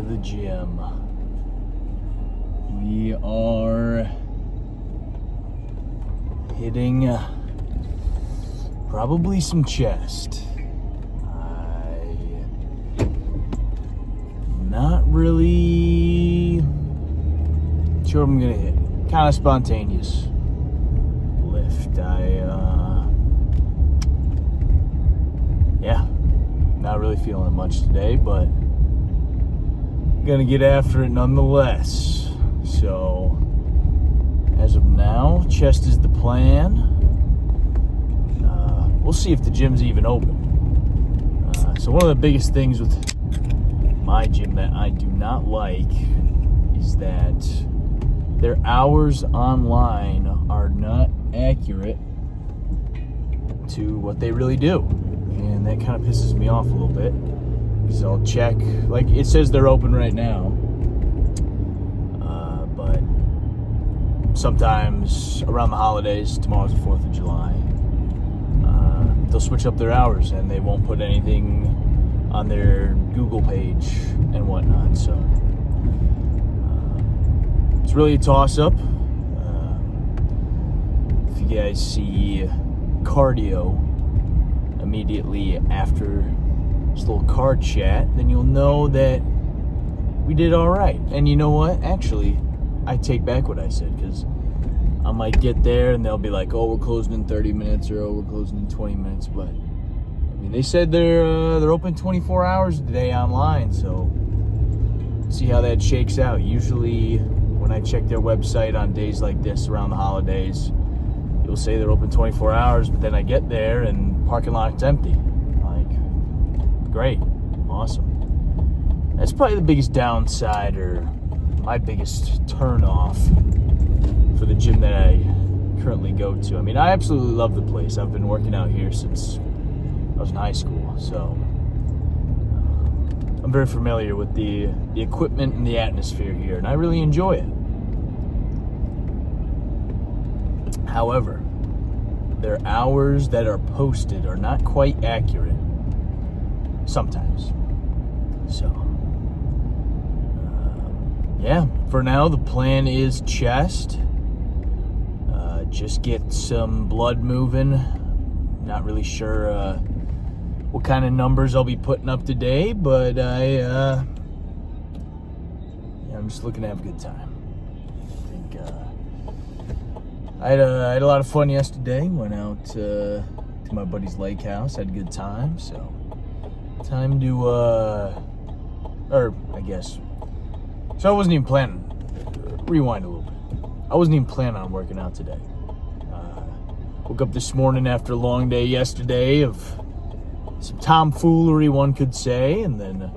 the gym. We are hitting probably some chest. I'm not really sure what I'm gonna hit. Kind of spontaneous lift. Not really feeling it much today, but gonna get after it nonetheless. So as of now, chest is the plan. We'll see if the gym's even open. So one of the biggest things with my gym that I do not like is that their hours online are not accurate to what they really do. And that kind of pisses me off a little bit, because I'll check, like it says they're open right now, but sometimes around the holidays, tomorrow's the 4th of July, they'll switch up their hours and they won't put anything on their Google page and whatnot. So it's really a toss-up. If you guys see cardio immediately after this little card chat, then you'll know that we did all right. And you know what? Actually, I take back what I said, because I might get there and they'll be like, oh, we're closing in 30 minutes, or oh, we're closing in 20 minutes. But I mean, they said they're open 24 hours a day online, so see how that shakes out. Usually when I check their website on days like this around the holidays, you'll say they're open 24 hours, but then I get there and parking lot's empty. Like, great, awesome. That's probably the biggest downside, or my biggest turnoff for the gym that I currently go to. I mean, I absolutely love the place. I've been working out here since I was in high school, so I'm very familiar with the equipment and the atmosphere here, and I really enjoy it. However, their hours that are posted are not quite accurate sometimes. So, for now, the plan is chest. Just get some blood moving. Not really sure what kind of numbers I'll be putting up today, but I'm just looking to have a good time. I had a lot of fun yesterday. Went out to my buddy's lake house. Had a good time. So time to, So I wasn't even planning. Rewind a little bit. I wasn't even planning on working out today. Woke up this morning after a long day yesterday of some tomfoolery, one could say, and then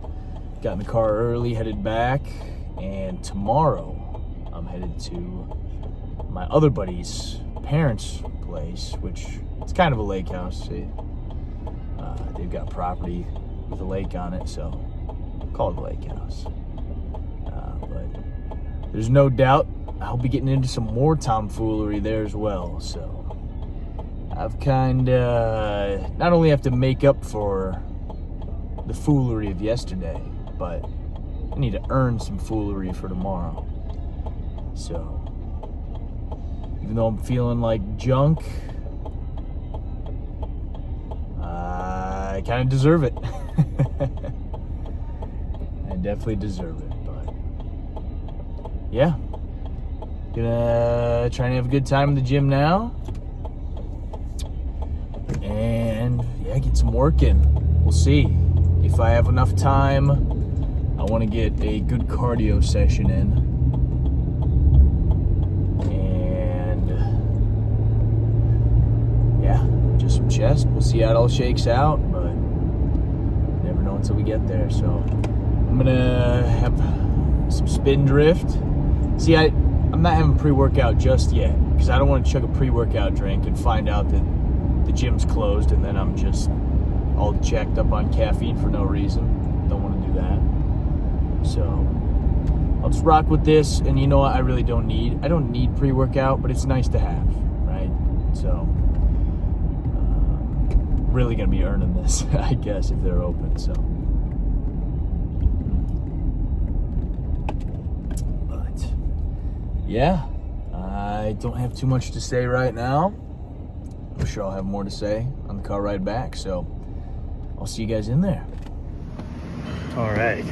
got in the car early, headed back. And tomorrow I'm headed to my other buddy's parents' place, which it's kind of a lake house. They've got property with a lake on it, so call it a lake house. But there's no doubt I'll be getting into some more tomfoolery there as well. So I've kind of not only have to make up for the foolery of yesterday, but I need to earn some foolery for tomorrow. So even though I'm feeling like junk, I kind of deserve it. I definitely deserve it, but yeah. Gonna try and have a good time in the gym now. And yeah, get some work in. We'll see. If I have enough time, I want to get a good cardio session in. Some chest. We'll see how it all shakes out, but never know until we get there. So I'm gonna have some spin drift. See, I'm not having pre-workout just yet, because I don't want to chug a pre-workout drink and find out that the gym's closed and then I'm just all jacked up on caffeine for no reason. Don't want to do that. So I'll just rock with this, and you know what, I don't need pre-workout, but it's nice to have, right? So really gonna be earning this, I guess, if they're open. So yeah, I don't have too much to say right now. I'm sure I'll have more to say on the car ride back, so I'll see you guys in there. All right,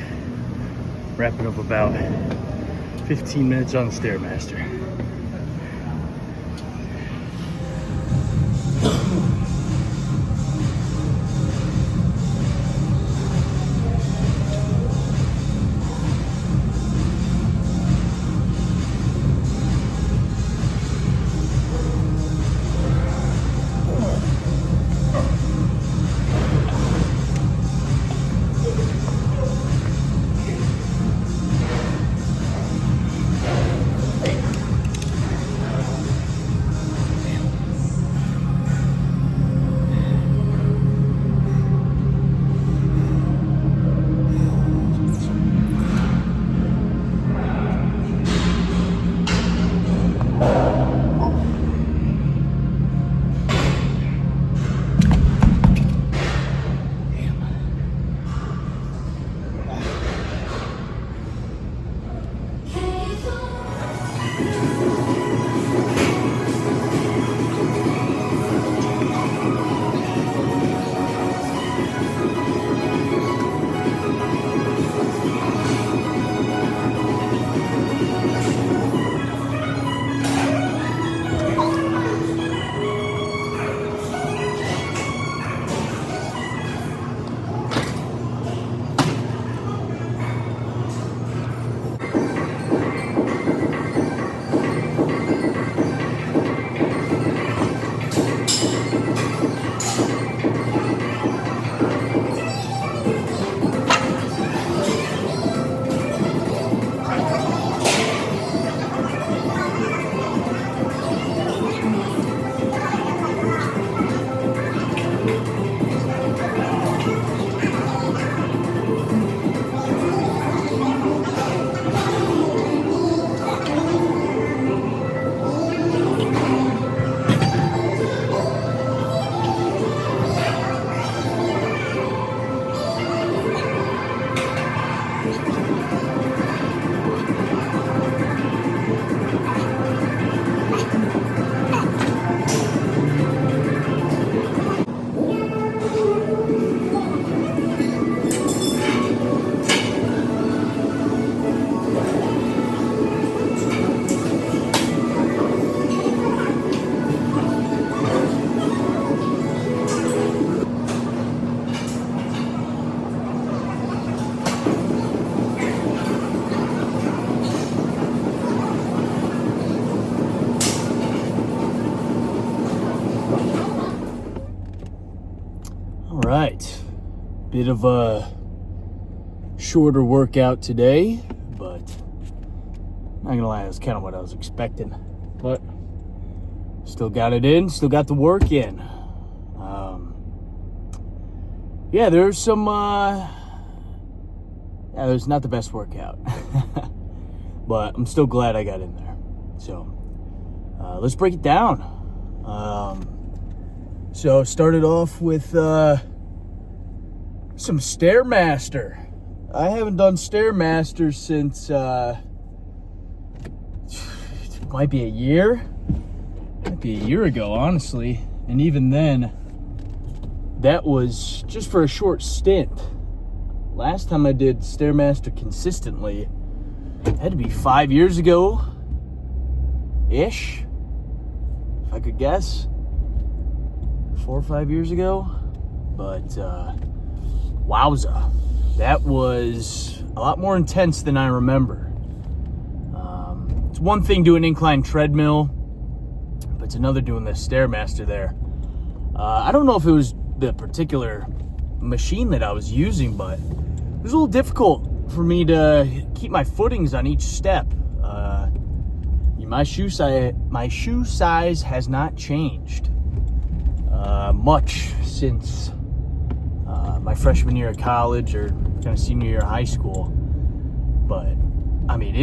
wrapping up about 15 minutes on the Stairmaster. All right, bit of a shorter workout today, but not gonna lie, that's kind of what I was expecting. But still got it in, still got the work in. Yeah, there's some. There's not the best workout, but I'm still glad I got in there. So let's break it down. So started off with some Stairmaster. I haven't done Stairmaster since it might be a year. Might be a year ago, honestly. And even then, that was just for a short stint. Last time I did Stairmaster consistently had to be 5 years ago-ish, if I could guess. 4 or 5 years ago. But wowza, that was a lot more intense than I remember. It's one thing doing incline treadmill, but it's another doing the Stairmaster there. I don't know if it was the particular machine that I was using, but it was a little difficult for me to keep my footings on each step. My shoe size has not changed much since my freshman year of college or kind of senior year of high school. But I mean,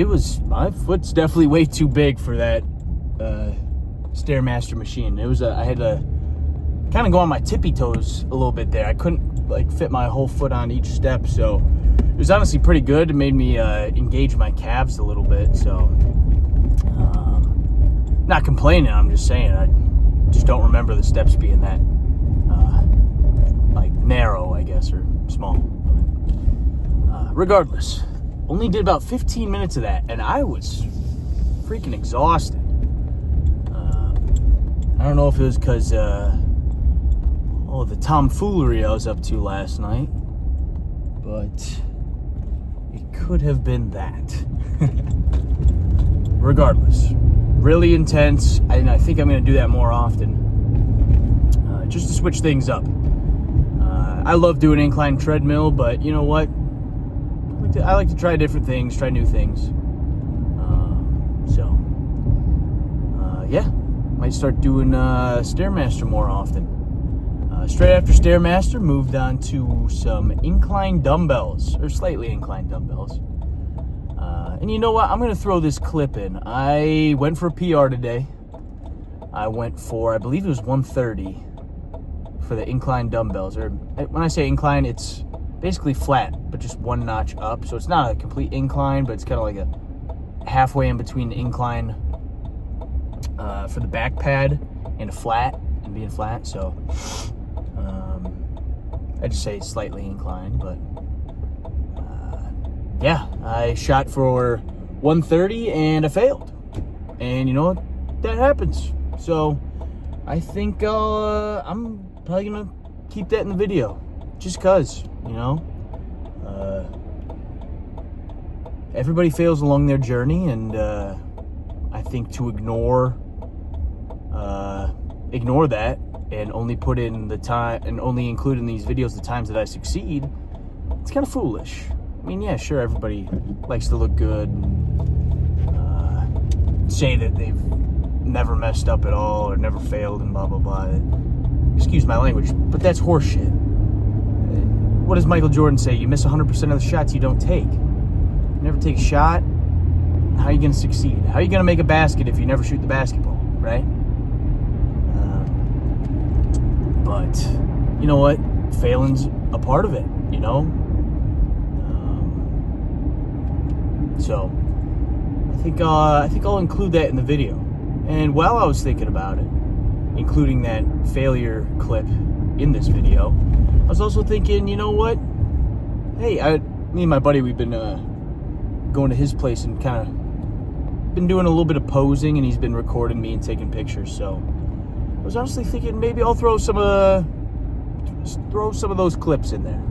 my foot's definitely way too big for that Stairmaster machine. I had to kind of go on my tippy toes a little bit there. I couldn't fit my whole foot on each step, so it was honestly pretty good. It made me engage my calves a little bit. So Not complaining, I'm just saying I just don't remember the steps being that like narrow, I guess, or small. But, regardless, only did about 15 minutes of that, and I was freaking exhausted. I don't know if it was because the tomfoolery I was up to last night, but it could have been that. Regardless, really intense, and I think I'm going to do that more often, just to switch things up. I love doing incline treadmill, but you know what? I like to try different things, try new things. Yeah, might start doing Stairmaster more often. Straight after Stairmaster, moved on to some incline dumbbells, or slightly inclined dumbbells. And you know what? I'm going to throw this clip in. I went for a PR today. I went for, I believe it was 130 for the incline dumbbells. Or when I say incline, it's basically flat, but just one notch up. So it's not a complete incline, but it's kind of like a halfway in between the incline for the back pad and a flat, and being flat. So I just say slightly inclined, but yeah, I shot for 130 and I failed. And you know what? That happens. So I think I'm probably gonna keep that in the video, just cause, you know, everybody fails along their journey, and I think to ignore that and only put in the time and only include in these videos the times that I succeed, it's kind of foolish. I mean, yeah, sure, everybody likes to look good and say that they've never messed up at all or never failed and blah, blah, blah. Excuse my language, but that's horseshit. What does Michael Jordan say? You miss 100% of the shots you don't take. You never take a shot, how are you going to succeed? How are you going to make a basket if you never shoot the basketball, right? But you know what? Failing's a part of it, you know? So I think I'll include that in the video. And while I was thinking about it, including that failure clip in this video, I was also thinking, you know what? Hey, me and my buddy, we've been going to his place and kind of been doing a little bit of posing, and he's been recording me and taking pictures. So I was honestly thinking maybe I'll throw some of those clips in there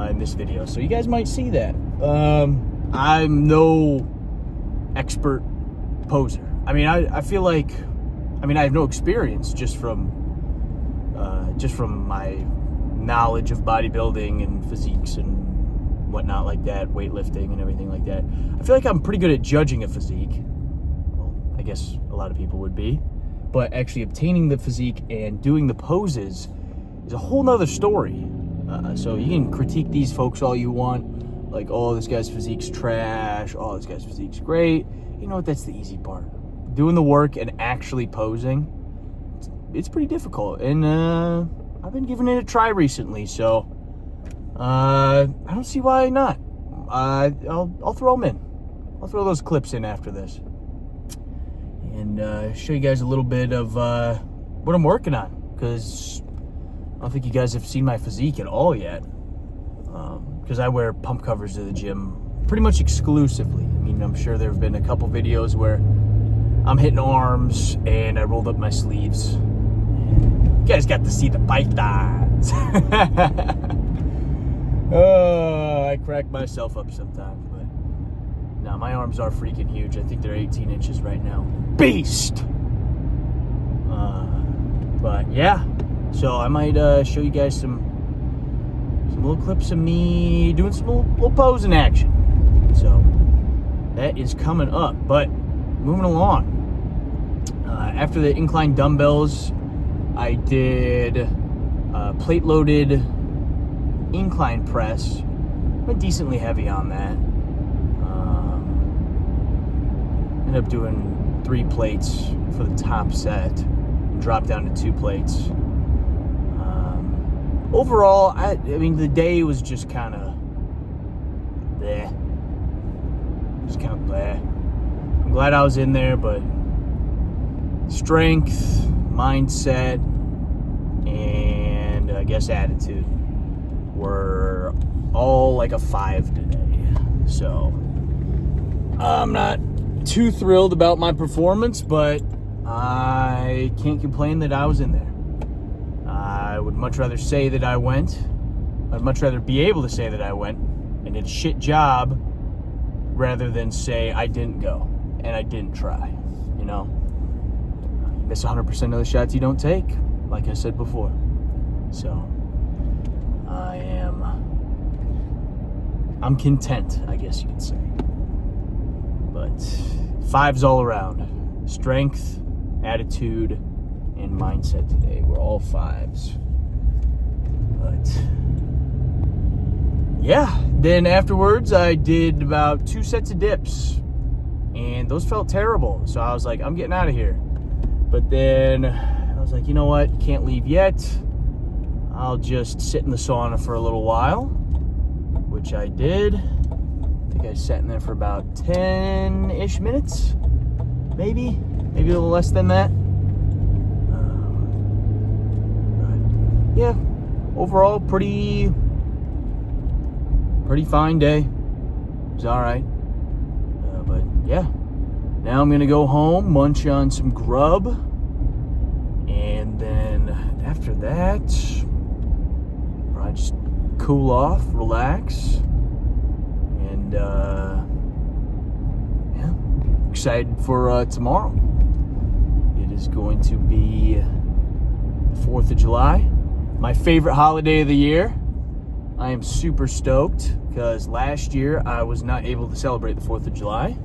in this video, so you guys might see that. I'm no expert poser. I mean, I feel like, I have no experience just from my knowledge of bodybuilding and physiques and whatnot like that, weightlifting and everything like that. I feel like I'm pretty good at judging a physique. Well, I guess a lot of people would be. But actually obtaining the physique and doing the poses is a whole nother story. So you can critique these folks all you want. Like, oh, this guy's physique's trash. Oh, this guy's physique's great. You know what? That's the easy part. Doing the work and actually posing, it's pretty difficult. And I've been giving it a try recently, so I don't see why not. I'll throw them in. I'll throw those clips in after this, and show you guys a little bit of what I'm working on, because I don't think you guys have seen my physique at all yet, because I wear pump covers to the gym pretty much exclusively. I mean, I'm sure there have been a couple videos where I'm hitting arms and I rolled up my sleeves. You guys got to see the pythons. Oh, I crack myself up sometimes, but no, my arms are freaking huge. I think they're 18 inches right now. Beast! But yeah, so I might show you guys some little clips of me doing some little posing action. So that is coming up. But moving along, after the incline dumbbells, I did plate-loaded incline press. Went decently heavy on that. Ended up doing 3 plates for the top set and dropped down to 2 plates. Overall, I mean, the day was just kind of bleh. Just kind of bleh. I'm glad I was in there, but strength, mindset, and I guess attitude were all like a 5 today. So I'm not too thrilled about my performance, but I can't complain that I was in there. I would much rather say that I went. I'd much rather be able to say that I went and did a shit job rather than say I didn't go and I didn't try. You know, you miss 100% of the shots you don't take, like I said before. So I'm content, I guess you could say. But 5s all around. Strength, attitude, and mindset today were all 5s. But yeah, then afterwards I did about 2 sets of dips, and those felt terrible. So I was like, I'm getting out of here. But then I was like, you know what? Can't leave yet. I'll just sit in the sauna for a little while, which I did. I think I sat in there for about 10-ish minutes, maybe a little less than that. But yeah, overall, pretty fine day. It was all right. But yeah, now I'm gonna go home, munch on some grub, and then after that, probably just cool off, relax, and yeah, excited for tomorrow. It is going to be the 4th of July, my favorite holiday of the year. I am super stoked because last year I was not able to celebrate the 4th of July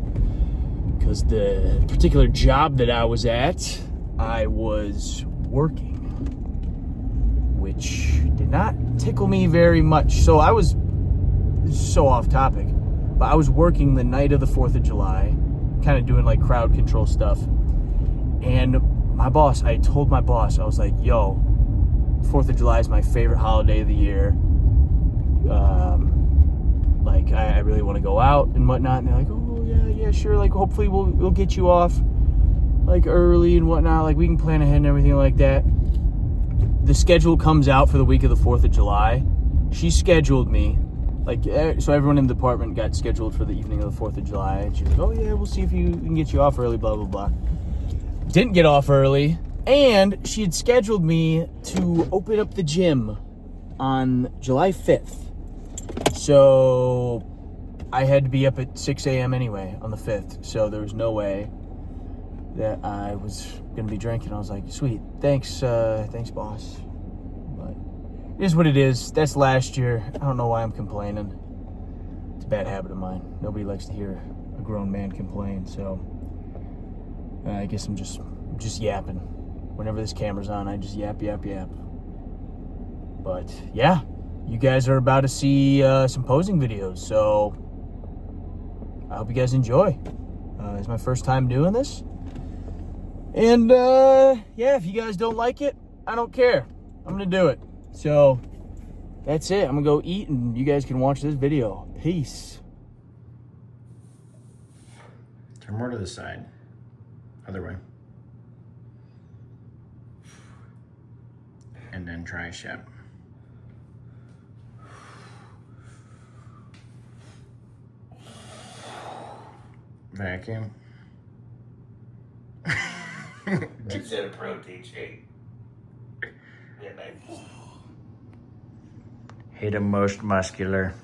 because the particular job that I was at, I was working, which did not tickle me very much. So I was so off topic, but I was working the night of the 4th of July, kind of doing like crowd control stuff. And I told my boss, I was like, yo, 4th of July is my favorite holiday of the year. Like I really want to go out and whatnot. And they're like, oh yeah, sure. Like hopefully we'll get you off like early and whatnot. Like we can plan ahead and everything like that. The schedule comes out for the week of the 4th of July. She scheduled me, like, so everyone in the department got scheduled for the evening of the 4th of July. And she was like, oh yeah, we'll see if we can get you off early, blah, blah, blah. Didn't get off early. And she had scheduled me to open up the gym on July 5th. So I had to be up at 6 a.m. anyway on the 5th. So there was no way that I was going to be drinking. I was like, sweet, thanks boss. But it is what it is. That's last year. I don't know why I'm complaining. It's a bad habit of mine. Nobody likes to hear a grown man complain. So I guess I'm just yapping. Whenever this camera's on, I just yap. But yeah, you guys are about to see some posing videos, so I hope you guys enjoy. It's my first time doing this. And yeah, if you guys don't like it, I don't care. I'm gonna do it. So that's it. I'm gonna go eat and you guys can watch this video. Peace. Turn more to the side. Other way. And then tricep. Vacuum. Instead of protein shake. Yeah, baby. Hit him most muscular.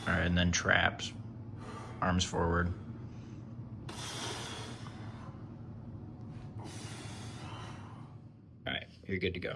All right, and then traps. Arms forward. All right, you're good to go.